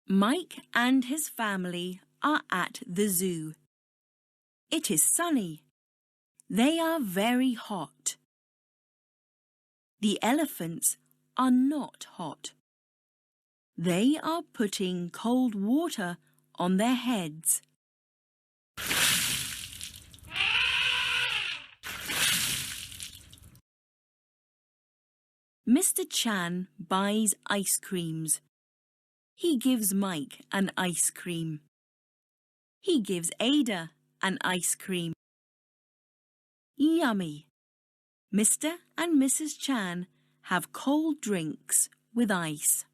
Mike and his family are at the zoo. It is sunny. They are very hot. The elephants are not hot. They are putting cold water on their heads. Mr. Chan buys ice creams. He gives Mike an ice cream. He gives Ada an ice cream. Yummy! Mr. and Mrs. Chan have cold drinks with ice.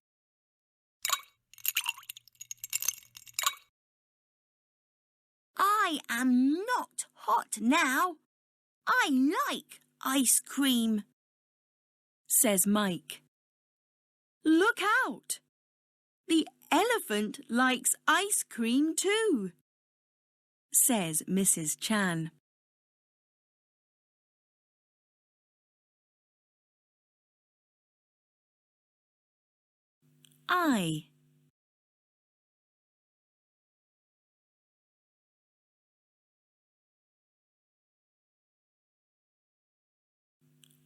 I am not hot now. I like ice cream, says Mike. Look out! The elephant likes ice cream too, says Mrs. Chan. I.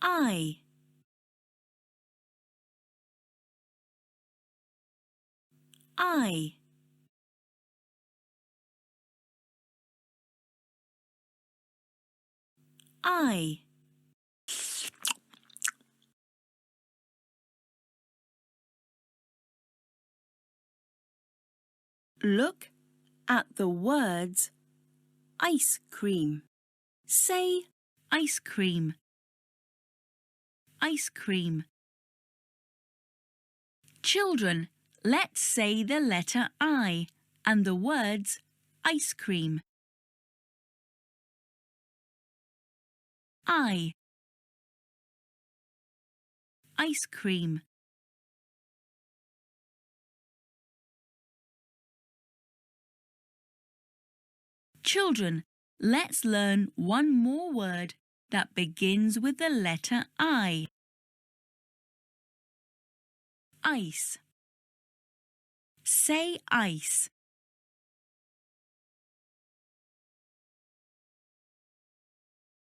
I. I. I. Look at the words ice cream. Say ice cream. Ice cream. Children, let's say the letter I and the words ice cream. I. Ice cream. Children, let's learn one more word that begins with the letter I. Ice. Say ice.